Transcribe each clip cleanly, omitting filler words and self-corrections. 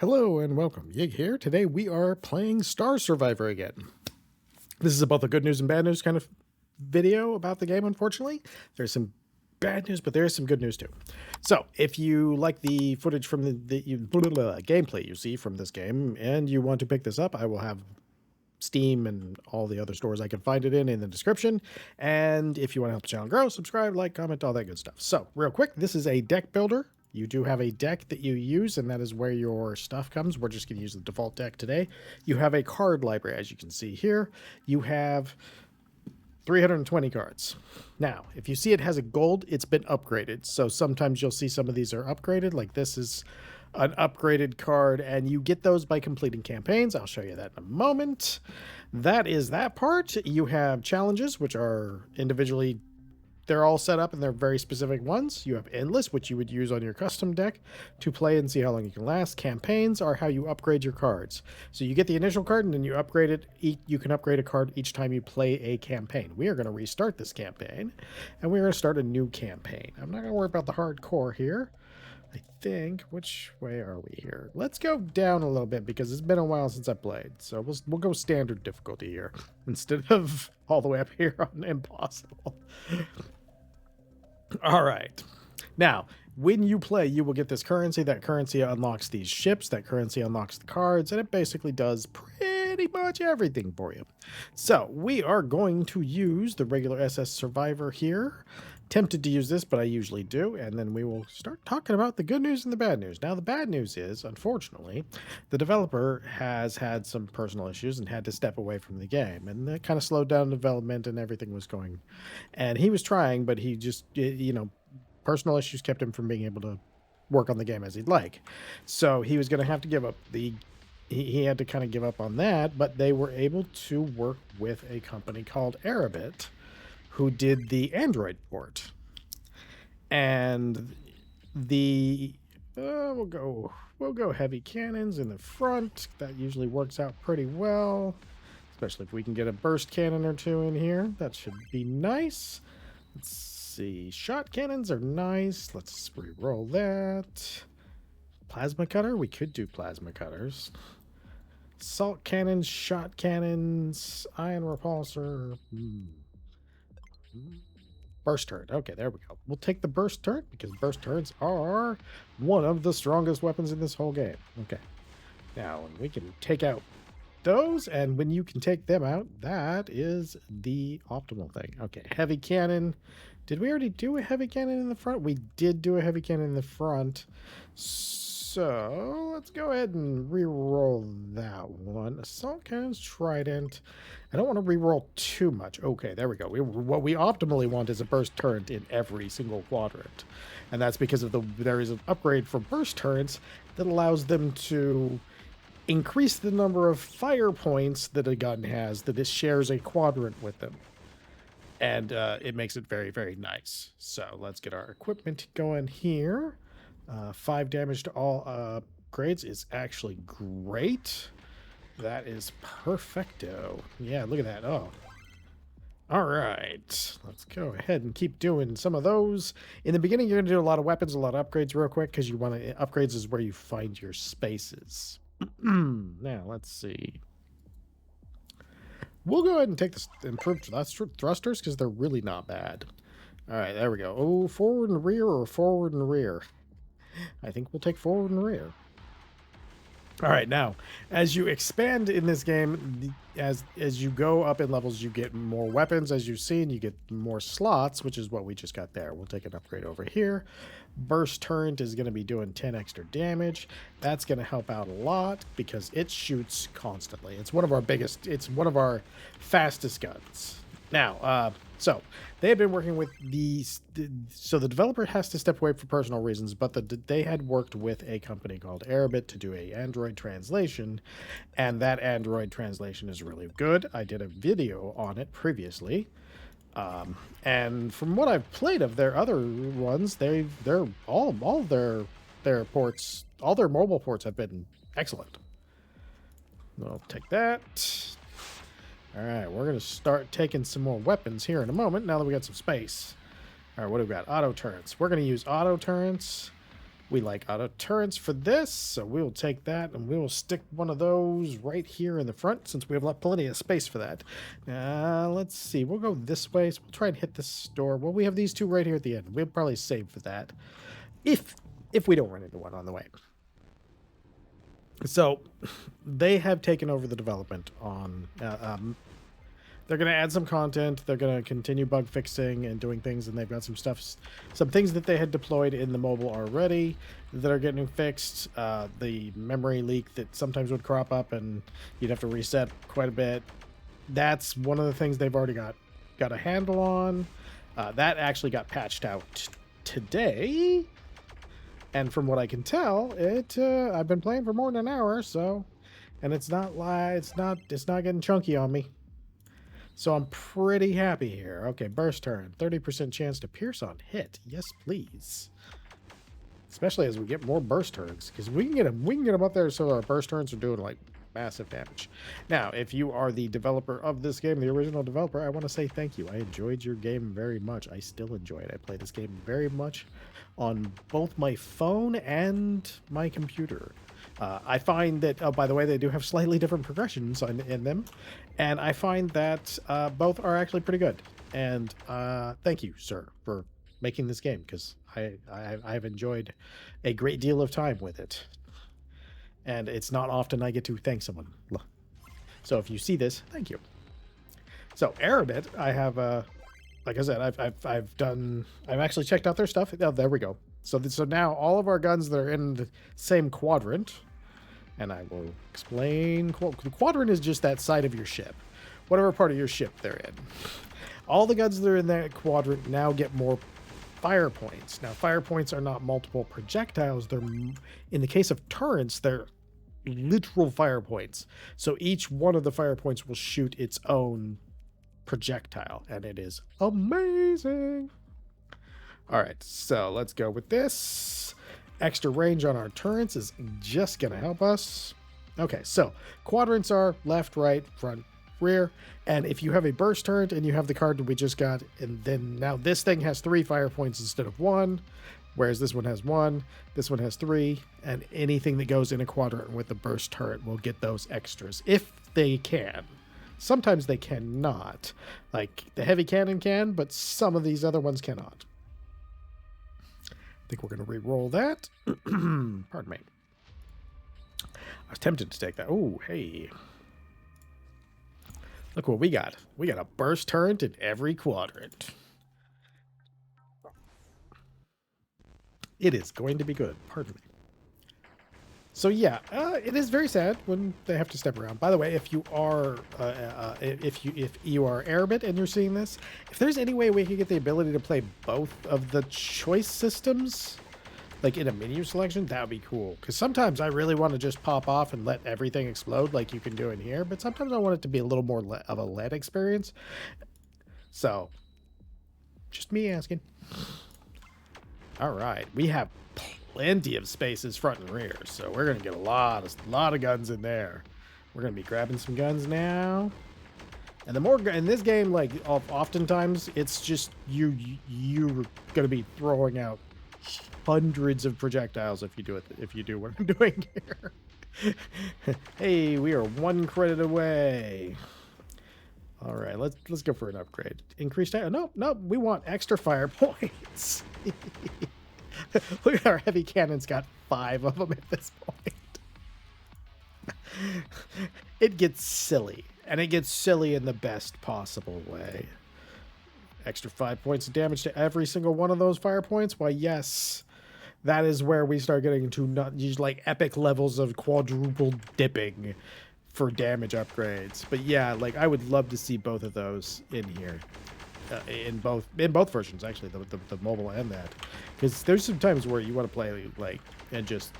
Hello and welcome. Yig here. Today we are playing Star Survivor again. This is about the good news and bad news kind of video about the game, unfortunately. There's some bad news, but there's some good news too. So, if you like the footage from the gameplay you see from this game and you want to pick this up, I will have Steam and all the other stores I can find it in the description. And if you want to help the channel grow, subscribe, like, comment, all that good stuff. So, real quick, this is a deck builder. You do have a deck that you use, and that is where your stuff comes. We're just going to use the default deck today. You have a card library, as you can see here. You have 320 cards. Now, if you see it has a gold, it's been upgraded. So sometimes you'll see some of these are upgraded, like this is an upgraded card, and you get those by completing campaigns. I'll show you that in a moment. That is that part. You have challenges, which are individually, they're all set up and they're very specific ones. You have endless, which you would use on your custom deck to play and see how long you can last. Campaigns are how you upgrade your cards. So you get the initial card and then you upgrade it. You can upgrade a card each time you play a campaign. We are going to restart this campaign and we're going to start a new campaign. I'm not going to worry about the hardcore here. I think, which way are we here? Let's go down a little bit because it's been a while since I played. So we'll go standard difficulty here instead of all the way up here on impossible. All right. Now, when you play, you will get this currency. That currency unlocks these ships. That currency unlocks the cards, and it basically does pretty much everything for you. So we are going to use the regular SS Survivor here. Tempted to use this, but I usually do. And then we will start talking about the good news and the bad news. Now, the bad news is, unfortunately, the developer has had some personal issues and had to step away from the game. And that kind of slowed down development and everything was going. And he was trying, but he just, personal issues kept him from being able to work on the game as he'd like. So he was going to have to give up he had to kind of give up on that, but they were able to work with a company called Erabit, who did the Android port. And we'll go heavy cannons in the front. That usually works out pretty well, especially if we can get a burst cannon or two in here. That should be nice. Let's see. Shot cannons are nice. Let's re-roll that. Plasma cutter. We could do plasma cutters. Salt cannons, shot cannons, ion repulsor. Burst turret. Okay, there we go. We'll take the burst turret because burst turrets are one of the strongest weapons in this whole game. Okay. Now, we can take out those, and when you can take them out, that is the optimal thing. Okay, heavy cannon. Did we already do a heavy cannon in the front? We did do a heavy cannon in the front. So let's go ahead and re-roll that one. Assault cannons, trident. I don't want to re-roll too much. Okay, there we go. What we optimally want is a burst turret in every single quadrant. And that's because of there is an upgrade for burst turrets that allows them to increase the number of fire points that a gun has that it shares a quadrant with them. And it makes it very, very nice. So let's get our equipment going here. 5 damage to all upgrades is actually great. That is perfecto. Yeah, look at that. Oh. All right. Let's go ahead and keep doing some of those. In the beginning, you're going to do a lot of weapons, a lot of upgrades real quick because you want to... Upgrades is where you find your spaces. Now, let's see. We'll go ahead and take the improved thrusters because they're really not bad. All right, there we go. Oh, forward and rear or forward and rear? I think we'll take forward and rear. All right, now, as you expand in this game, as you go up in levels, you get more weapons, as you've seen. You get more slots, which is what we just got there. We'll take an upgrade over here. Burst turret is going to be doing 10 extra damage. That's going to help out a lot because it shoots constantly. It's one of our fastest guns. Now, so they have been working with so the developer has to step away for personal reasons, but they had worked with a company called Erabit to do a Android translation, and that Android translation is really good. I did a video on it previously, and from what I've played of their other ones, they're all their ports, all their mobile ports have been excellent. I'll take that. All right, we're going to start taking some more weapons here in a moment, now that we got some space. All right, what do we got? Auto turrets. We're going to use auto turrets. We like auto turrets for this, so we'll take that and we will stick one of those right here in the front since we have left plenty of space for that. Let's see. We'll go this way, so we'll try and hit this door. Well, we have these two right here at the end. We'll probably save for that if we don't run into one on the way. So they have taken over the development on they're going to add some content. They're going to continue bug fixing and doing things, and they've got some things that they had deployed in the mobile already that are getting fixed. The memory leak that sometimes would crop up and you'd have to reset quite a bit. That's one of the things they've already got a handle on. That actually got patched out today. And from what I can tell, I've been playing for more than an hour, so, and it's not getting chunky on me. So I'm pretty happy here. Okay, burst turn, 30% chance to pierce on hit. Yes, please. Especially as we get more burst turns, because we can get them up there so our burst turns are doing like massive damage. Now, if you are the developer of this game, the original developer, I want to say thank you. I enjoyed your game very much. I still enjoy it. I play this game very much on both my phone and my computer. I find that, oh, by the way, they do have slightly different progressions in them, and I find that both are actually pretty good. And thank you, sir, for making this game, because I've enjoyed a great deal of time with it. And it's not often I get to thank someone. So if you see this, thank you. So Erabit, I have, like I said, I've actually checked out their stuff. Oh, there we go. So now all of our guns that are in the same quadrant, and I will explain. The quadrant is just that side of your ship, whatever part of your ship they're in. All the guns that are in that quadrant now get more fire points. Now, fire points are not multiple projectiles. They're, in the case of turrets, they're literal fire points. So each one of the fire points will shoot its own projectile, and it is amazing. All right, so let's go with this. Extra range on our turrets is just gonna help us. Okay, so quadrants are left, right, front, rear, and if you have a burst turret and you have the card that we just got, and then now this thing has 3 fire points instead of 1, whereas this one has 1, this one has 3, and anything that goes in a quadrant with the burst turret will get those extras if they can. Sometimes they cannot, like the heavy cannon can, but some of these other ones cannot. I think we're going to re-roll that. Pardon me. I was tempted to take that. Oh, hey. Look what we got. We got a burst turret in every quadrant. It is going to be good. Pardon me. So yeah, it is very sad when they have to step around. By the way, if you are if you are Erabit and you're seeing this, if there's any way we can get the ability to play both of the choice systems, like in a menu selection, that would be cool. Because sometimes I really want to just pop off and let everything explode like you can do in here, but sometimes I want it to be a little more of a LED experience. So, just me asking. All right, we have plenty of spaces front and rear, so we're gonna get a lot of guns in there. We're gonna be grabbing some guns now, and the more in this game, like oftentimes it's just you're gonna be throwing out hundreds of projectiles if you do what I'm doing here. Hey, we are 1 credit away. All right, let's go for an upgrade. Increased. No, we want extra fire points. Look at our heavy cannons, got 5 of them at this point. It gets silly, and it gets silly in the best possible way. Extra 5 points of damage to every single one of those fire points. Why, yes, that is where we start getting into not just like epic levels of quadruple dipping for damage upgrades. But yeah, like I would love to see both of those in here. In both versions, actually, the mobile and that, because there's some times where you want to play like and just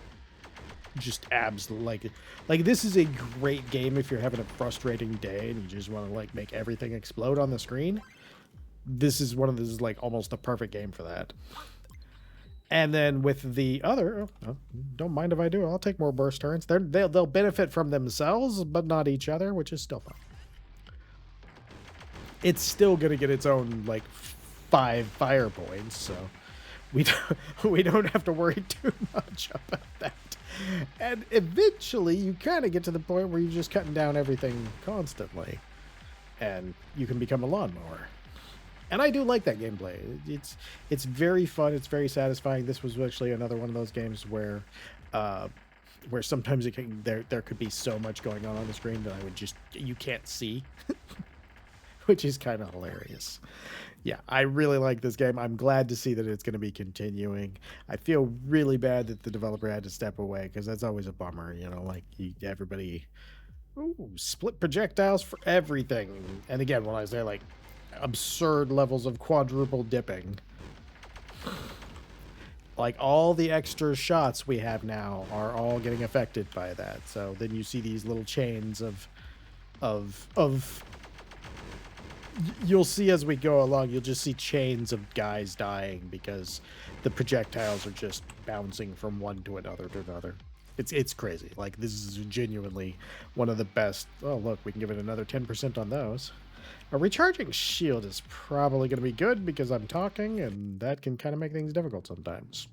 abs like this is a great game if you're having a frustrating day and you just want to like make everything explode on the screen. This is like almost the perfect game for that. And then with the other, don't mind if I do, I'll take more burst turns. They'll benefit from themselves, but not each other, which is still fun. It's still going to get its own, like, 5 fire points, so We don't, we don't have to worry too much about that. And eventually you kind of get to the point where you're just cutting down everything constantly. And you can become a lawnmower. And I do like that gameplay. It's very fun. It's very satisfying. This was actually another one of those games where sometimes there could be so much going on the screen that you can't see, which is kind of hilarious. Yeah, I really like this game. I'm glad to see that it's going to be continuing. I feel really bad that the developer had to step away because that's always a bummer. Like everybody. Ooh, split projectiles for everything. And again, when I say like absurd levels of quadruple dipping, like all the extra shots we have now are all getting affected by that. So then you see these little chains of you'll see as we go along, you'll just see chains of guys dying because the projectiles are just bouncing from one to another to another. It's crazy. Like, this is genuinely one of the best. Oh, look, we can give it another 10% on those. A recharging shield is probably going to be good because I'm talking, and that can kind of make things difficult sometimes.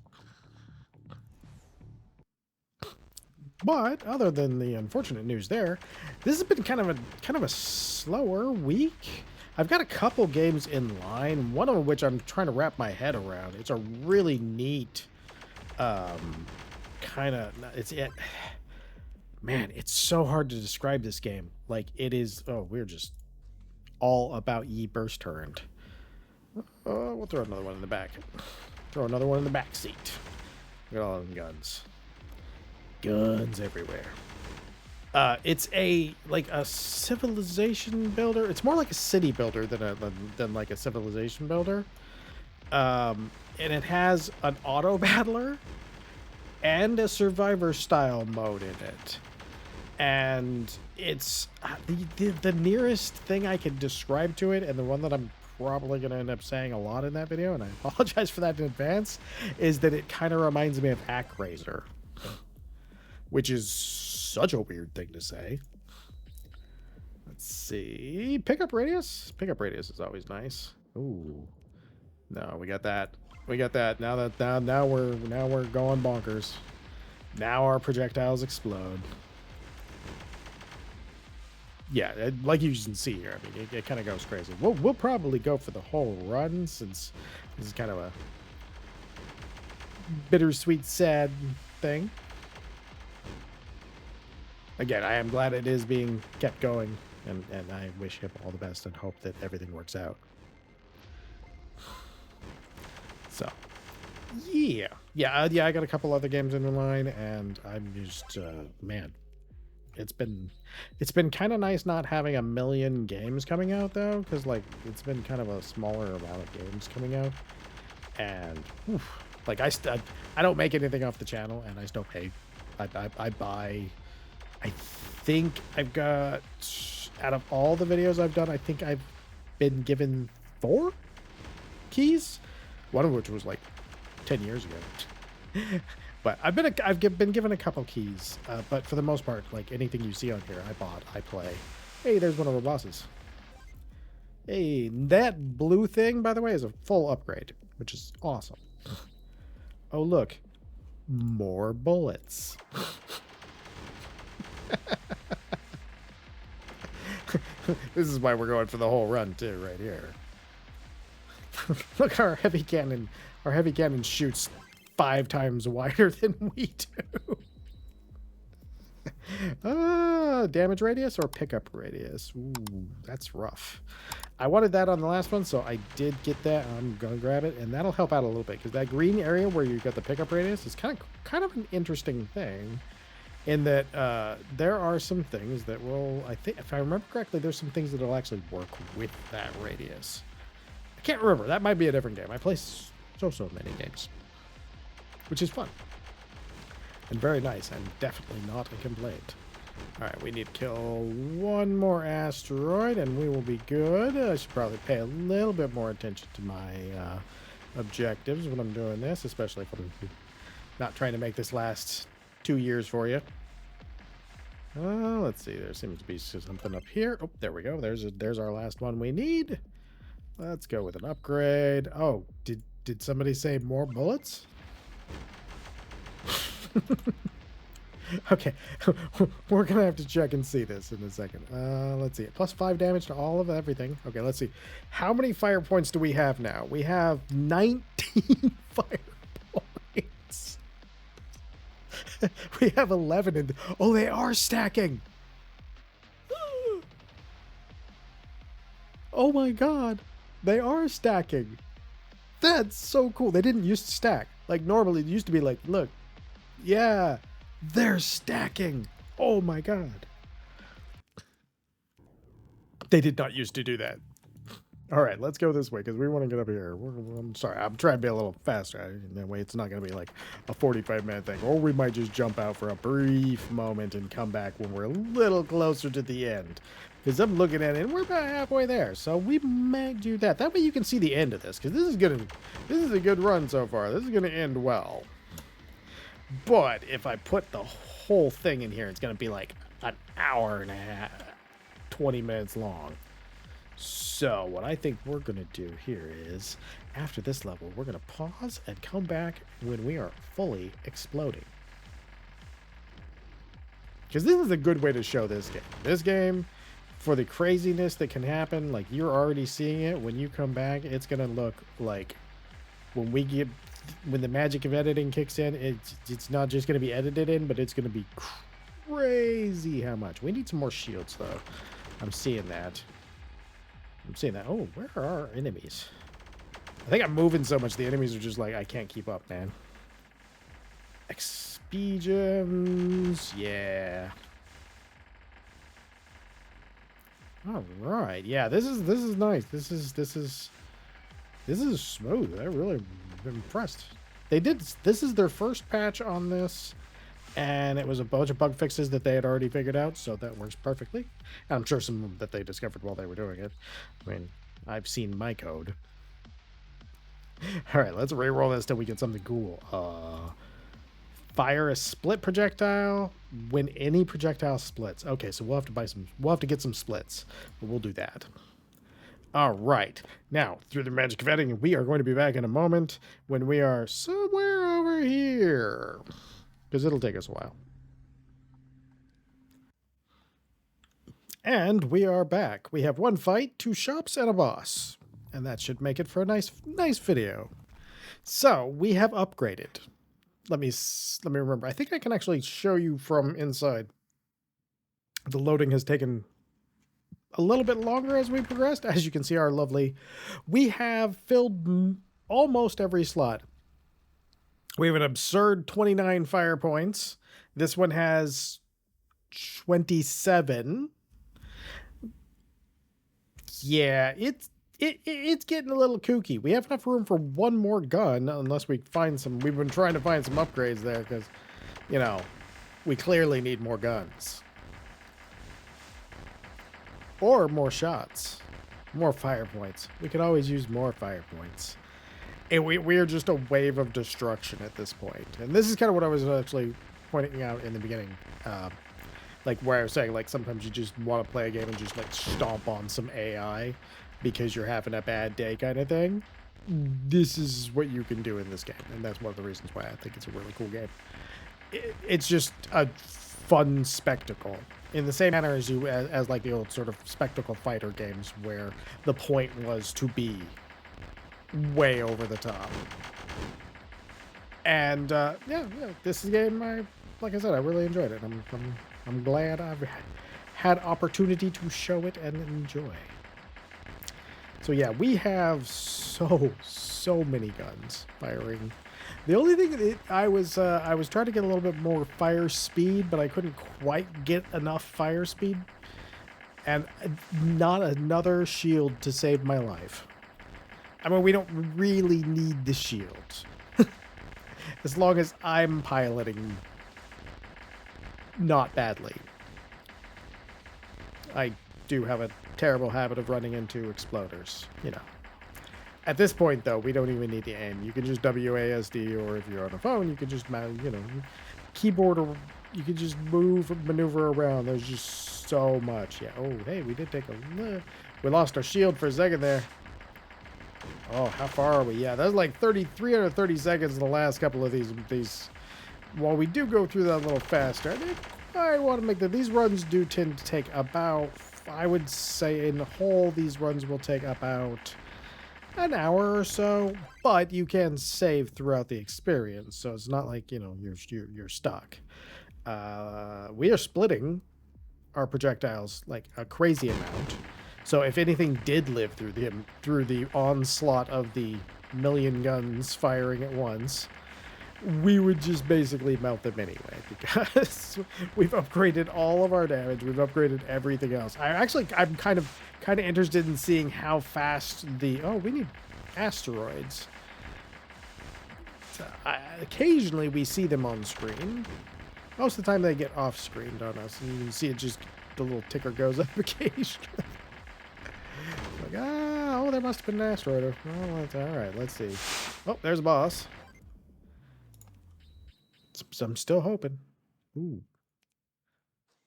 But other than the unfortunate news there, this has been kind of a slower week. I've got a couple games in line, one of which I'm trying to wrap my head around. It's a really neat man, it's so hard to describe this game. Like, it is. Oh, we're just all about ye burst turned. We'll throw another one in the back. Throw another one in the back seat. Look at all them guns. Guns everywhere. It's a civilization builder. It's more like a city builder than like a civilization builder. And it has an auto battler and a survivor style mode in it. And it's the nearest thing I can describe to it, and the one that I'm probably going to end up saying a lot in that video, and I apologize for that in advance, is that it kind of reminds me of Actraiser, which is such a weird thing to say. Let's see. Pickup radius? Pickup radius is always nice. Ooh. No, we got that. We got that. Now we're going bonkers. Now our projectiles explode. Yeah, like you can see here, I mean, it kind of goes crazy. We'll probably go for the whole run since this is kind of a bittersweet, sad thing. Again, I am glad it is being kept going, and I wish him all the best and hope that everything works out. So, yeah, I got a couple other games in line, and I'm just, man, it's been kind of nice not having a million games coming out though, because like it's been kind of a smaller amount of games coming out, and like I don't make anything off the channel, and I still pay. I buy. I think I've got, out of all the videos I've done, I think I've been given 4 keys. One of which was like 10 years ago. But I've been given a couple keys. But for the most part, like anything you see on here, I bought, I play. Hey, there's one of our bosses. Hey, that blue thing, by the way, is a full upgrade, which is awesome. Oh, look. More bullets. This is why we're going for the whole run, too, right here. Look, our heavy cannon shoots 5 times wider than we do. Damage radius or pickup radius? Ooh, that's rough. I wanted that on the last one, so I did get that. I'm gonna grab it, and that'll help out a little bit because that green area where you got the pickup radius is kind of an interesting thing. In that there are some things that will, I think, if I remember correctly, there's some things that will actually work with that radius. I can't remember. That might be a different game. I play so many games, which is fun and very nice, and definitely not a complaint. All right, we need to kill one more asteroid, and we will be good. I should probably pay a little bit more attention to my objectives when I'm doing this, especially if I'm not trying to make this last 2 years for you. Let's see. There seems to be something up here. Oh, there we go. There's our last one we need. Let's go with an upgrade. Oh, Did somebody say more bullets? Okay, we're gonna have to check and see this in a second. Let's see. Plus 5 damage to all of everything. Okay, let's see. How many fire points do we have now? We have 19 fire points. We have 11 in. Oh, they are stacking. Oh my god, they are stacking. That's so cool. They didn't used to stack. Like normally it used to be like, look, yeah, they're stacking. Oh my god. They did not used to do that. All right, let's go this way because we want to get up here. I'm sorry, I'm trying to be a little faster. That way it's not going to be like a 45-minute thing. Or we might just jump out for a brief moment and come back when we're a little closer to the end. Because I'm looking at it and we're about halfway there. So we might do that. That way you can see the end of this. Because this is a good run so far. This is going to end well. But if I put the whole thing in here, it's going to be like an hour and a half, 20 minutes long. So what I think we're going to do here is, after this level, we're going to pause and come back when we are fully exploding. Because this is a good way to show this game. This game, for the craziness that can happen, like you're already seeing it, when you come back, it's going to look like when the magic of editing kicks in, it's not just going to be edited in, but it's going to be crazy how much. We need some more shields, though. I'm seeing that. Oh, where are our enemies? I think I'm moving so much the enemies are just like, I can't keep up, man. XP gems. Yeah. All right. Yeah, this is nice. This is smooth. I'm really impressed. This is their first patch on this. And it was a bunch of bug fixes that they had already figured out, so that works perfectly. And I'm sure some that they discovered while they were doing it. I mean, I've seen my code. All right, let's re-roll this till we get something cool. Fire a split projectile when any projectile splits. Okay, so we'll have to get some splits, but we'll do that. All right, now through the magic of editing, we are going to be back in a moment when we are somewhere over here. Because it'll take us a while. And we are back. We have 1 fight, 2 shops, and a boss. And that should make it for a nice video. So, we have upgraded. Let me remember. I think I can actually show you from inside. The loading has taken a little bit longer as we progressed. As you can see, we have filled almost every slot. We have an absurd 29 fire points. This one has 27. Yeah, it's getting a little kooky. We have enough room for 1 more gun, unless we find some. We've been trying to find some upgrades there because, you know, we clearly need more guns. Or more shots. More fire points. We could always use more fire points. And we are just a wave of destruction at this point. And this is kind of what I was actually pointing out in the beginning. Like where I was saying, like sometimes you just want to play a game and just like stomp on some AI because you're having a bad day kind of thing. This is what you can do in this game. And that's one of the reasons why I think it's a really cool game. It's just a fun spectacle. In the same manner as like the old sort of spectacle fighter games where the point was to be way over the top. And yeah, this game, like I said, I really enjoyed it. I'm glad I've had opportunity to show it and enjoy. So yeah, we have so many guns firing. The only thing that I was trying to get a little bit more fire speed, but I couldn't quite get enough fire speed, and not another shield to save my life. I mean, we don't really need the shield. As long as I'm piloting not badly. I do have a terrible habit of running into exploders, you know. At this point, though, we don't even need to aim. You can just WASD, or if you're on a phone, you can just, you know, keyboard, or you can just maneuver around. There's just so much. Yeah. Oh, hey, we did take we lost our shield for a second there. Oh, how far are we? Yeah, that's like 330 seconds in the last couple of these. While we do go through that a little faster, I want to make that these runs do tend to take about, I would say in the whole, these runs will take about an hour or so, but you can save throughout the experience, so it's not like, you know, you're stuck. We are splitting our projectiles like a crazy amount. So if anything did live through the onslaught of the million guns firing at once, we would just basically melt them anyway, because we've upgraded all of our damage. We've upgraded everything else. I'm kind of interested in seeing how fast we need asteroids. So, occasionally we see them on screen. Most of the time they get off screen on us, and you can see it just, the little ticker goes up occasionally. Like, oh, there must have been an asteroid. Oh, that's all right. Let's see. Oh, there's a boss. So I'm still hoping. Ooh.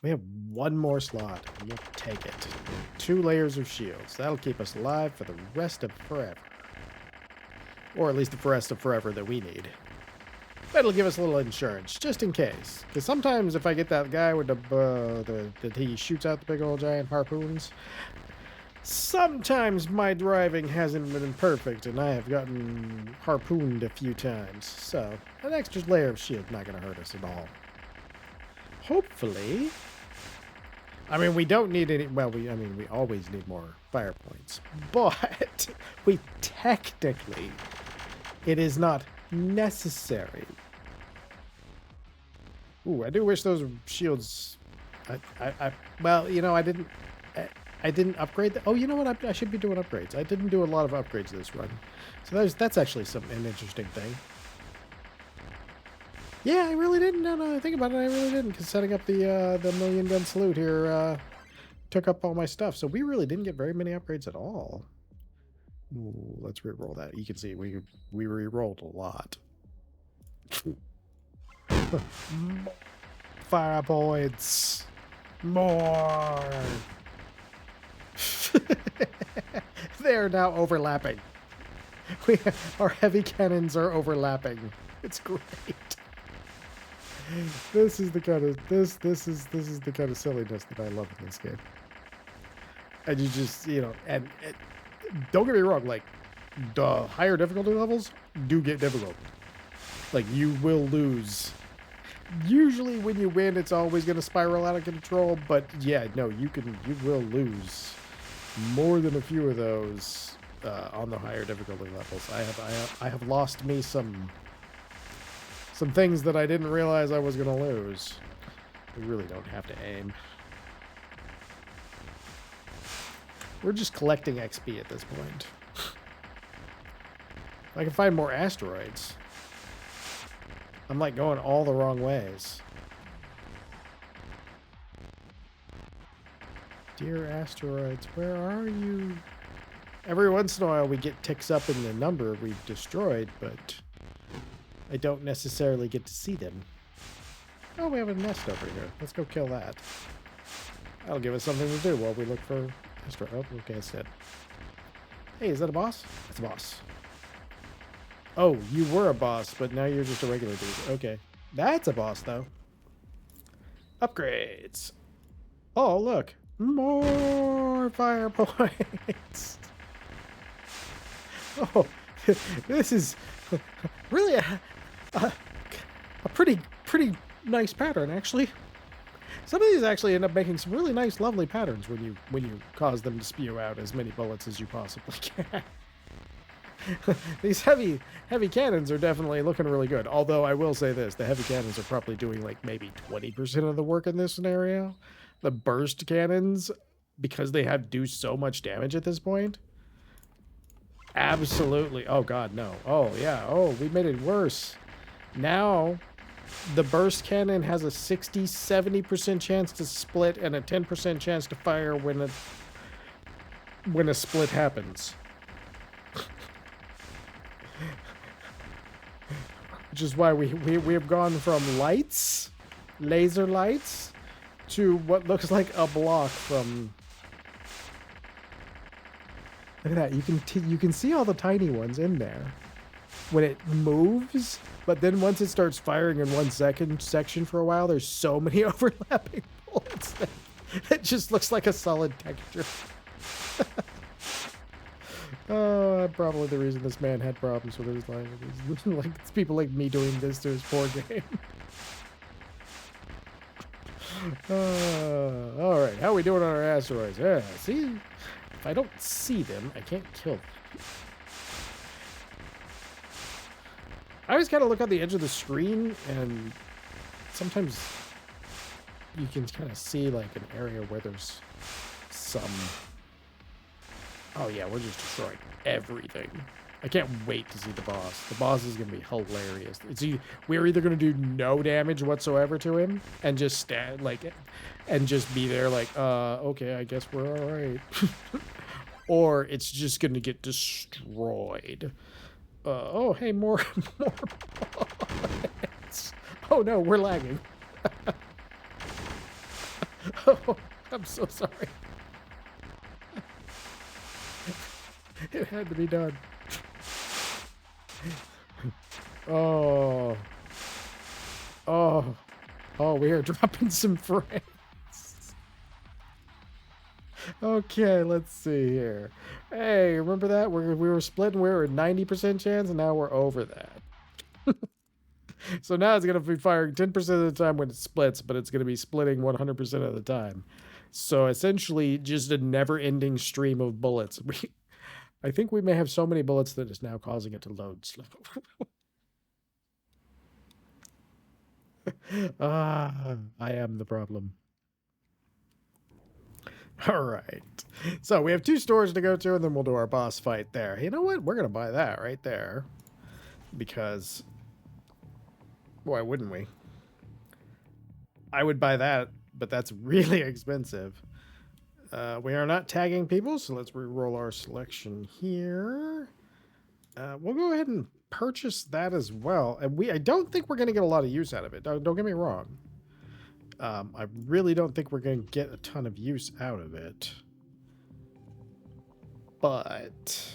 We have one more slot. We'll take it. 2 layers of shields. That'll keep us alive for the rest of forever. Or at least the rest of forever that we need. That'll give us a little insurance, just in case. Because sometimes if I get that guy with that he shoots out the big old giant harpoons, sometimes my driving hasn't been perfect, and I have gotten harpooned a few times. So, an extra layer of shield not going to hurt us at all. Hopefully. I mean, we don't need any... Well, we always need more fire points. But, we technically... It is not necessary. Ooh, I do wish those shields... well, you know, I didn't upgrade the... Oh, you know what? I should be doing upgrades. I didn't do a lot of upgrades this run. So that's actually an interesting thing. Yeah, I really didn't. No, I think about it, I really didn't. Because setting up the million gun salute here took up all my stuff. So we really didn't get very many upgrades at all. Ooh, let's re-roll that. You can see we re-rolled a lot. Fire points. More. They're now overlapping. Our heavy cannons are overlapping. It's great. This is the kind of this is the kind of silliness that I love in this game. And you just, you know, and don't get me wrong, like the higher difficulty levels do get difficult. Like you will lose. Usually when you win, it's always going to spiral out of control, but yeah, no, you will lose more than a few of those on the higher difficulty levels. I have lost me some things that I didn't realize I was going to lose. We really don't have to aim. We're just collecting XP at this point. I can find more asteroids. I'm like going all the wrong ways. Dear asteroids, where are you? Every once in a while we get ticks up in the number we've destroyed, but I don't necessarily get to see them. Oh, we have a nest over here. Let's go kill that. That'll give us something to do while we look for asteroid. Oh, okay, it's dead. Hey, is that a boss? That's a boss. Oh, you were a boss, but now you're just a regular dude. Okay. That's a boss, though. Upgrades. Oh, look. More fire points. Oh, this is really a pretty nice pattern, actually. Some of these actually end up making some really nice, lovely patterns when you cause them to spew out as many bullets as you possibly can. These heavy cannons are definitely looking really good. Although I will say this, the heavy cannons are probably doing like maybe 20% of the work in this scenario. The burst cannons, because they do so much damage at this point. Absolutely. Oh god, no. Oh yeah. Oh, we made it worse. Now the burst cannon has a 60-70% chance to split and a 10% chance to fire when a split happens. Which is why we have gone from lights, laser lights, to what looks like a block from Look at that. You can see all the tiny ones in there when it moves, but then once it starts firing in one section for a while, there's so many overlapping bullets that it just looks like a solid texture. Oh, probably the reason this man had problems with his life. Like, it's people like me doing this to his poor game. All right, how are we doing on our asteroids? Yeah, see, if I don't see them, I can't kill them. I always kind of look on the edge of the screen, and sometimes you can kind of see like an area where there's some... Oh yeah, we're just destroying everything. I can't wait to see the boss. The boss is going to be hilarious. We're either going to do no damage whatsoever to him and just stand like, and just be there like, okay, I guess we're all right. Or it's just going to get destroyed. Oh, hey, more bullets. Oh no, we're lagging. Oh, I'm so sorry. It had to be done. Oh. Oh. Oh, we are dropping some frames. Okay, let's see here. Hey, remember that? We were splitting, we were at 90% chance, and now we're over that. So now it's going to be firing 10% of the time when it splits, but it's going to be splitting 100% of the time. So essentially, just a never-ending stream of bullets. I think we may have so many bullets that it's now causing it to load slow. I am the problem. All right. So we have 2 stores to go to, and then we'll do our boss fight there. You know what? We're going to buy that right there. Because why wouldn't we? I would buy that, but that's really expensive. We are not tagging people, so let's re-roll our selection here. We'll go ahead and purchase that as well. And I don't think we're going to get a lot of use out of it. Don't get me wrong. I really don't think we're going to get a ton of use out of it. But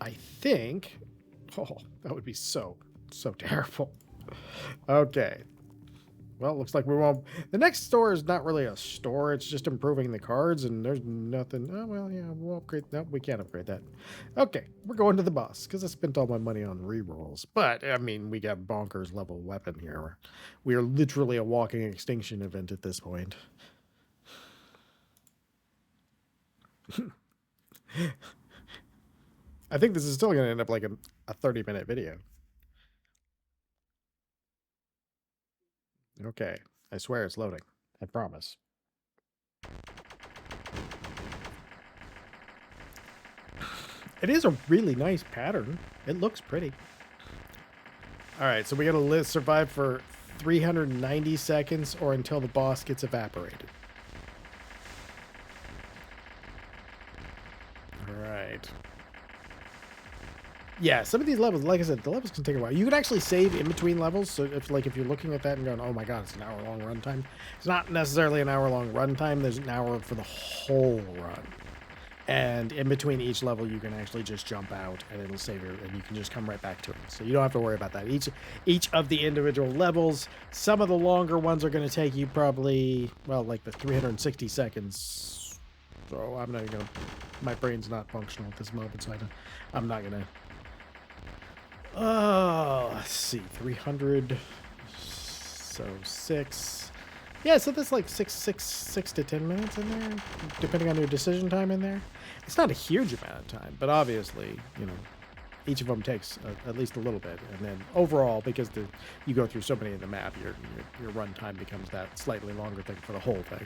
I think... Oh, that would be so terrible. Okay. Well, it looks like we won't... The next store is not really a store. It's just improving the cards, and there's nothing... Oh, well, yeah, we'll upgrade... No, we can't upgrade that. Okay, we're going to the boss, because I spent all my money on rerolls. But, I mean, we got bonkers level weapon here. We are literally a walking extinction event at this point. I think this is still going to end up like a 30-minute video. Okay, I swear it's loading. I promise. It is a really nice pattern. It looks pretty. All right, so we got to survive for 390 seconds or until the boss gets evaporated. All right. Yeah, some of these levels, like I said, the levels can take a while. You can actually save in between levels. So if you're looking at that and going, oh my god, it's an hour-long runtime. It's not necessarily an hour-long runtime. There's an hour for the whole run. And in between each level, you can actually just jump out and it'll save you, and you can just come right back to it. So you don't have to worry about that. Each of the individual levels, some of the longer ones are going to take you probably, well, like the 360 seconds. So I'm not going to, my brain's not functional at this moment, so I'm not going to. Oh, let's see, 300, so 6. Yeah, so that's like 6 to 10 minutes in there, depending on your decision time in there. It's not a huge amount of time, but obviously, you know, each of them takes at least a little bit. And then overall, because you go through so many in the map, your run time becomes that slightly longer thing for the whole thing.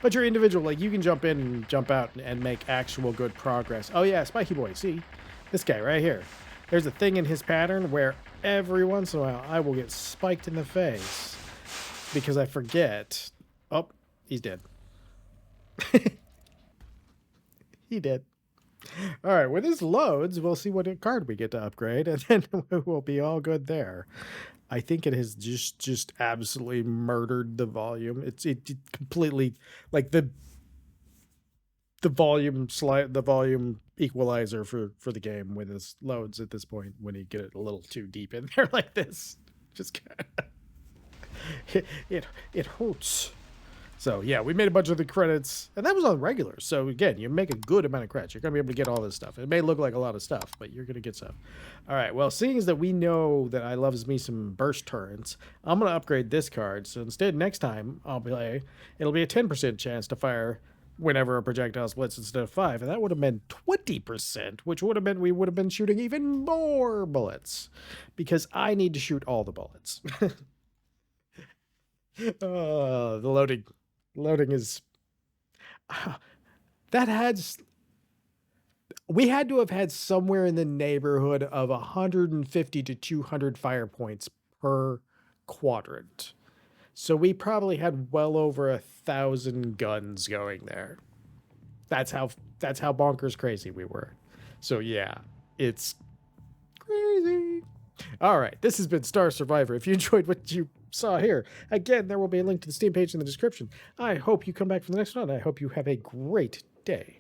But your individual, like, you can jump in and jump out and make actual good progress. Oh yeah, Spiky Boy, see? This guy right here. There's a thing in his pattern where every once in a while I will get spiked in the face because I forget. Oh, he's dead. He did. All right, when this loads, we'll see what card we get to upgrade, and then we'll be all good there. I think it has just absolutely murdered the volume. It completely, like, the the volume equalizer for the game when this loads at this point, when you get it a little too deep in there like this. Just it hurts. So yeah, we made a bunch of the credits, and that was on regular. So again, you make a good amount of credits. You're gonna be able to get all this stuff. It may look like a lot of stuff, but you're gonna get stuff. All right. Well, seeing as that we know that I loves me some burst turrets, I'm gonna upgrade this card. So instead, next time I'll play, it'll be a 10% chance to fire whenever a projectile splits instead of 5, and that would have been 20%, which would have meant we would have been shooting even more bullets, because I need to shoot all the bullets. The loading is that had we had to have had somewhere in the neighborhood of 150 to 200 fire points per quadrant. So we probably had well over 1,000 guns going there. That's how bonkers crazy we were. So yeah, it's crazy. All right, this has been Star Survivor. If you enjoyed what you saw here, again, there will be a link to the Steam page in the description. I hope you come back for the next one. I hope you have a great day.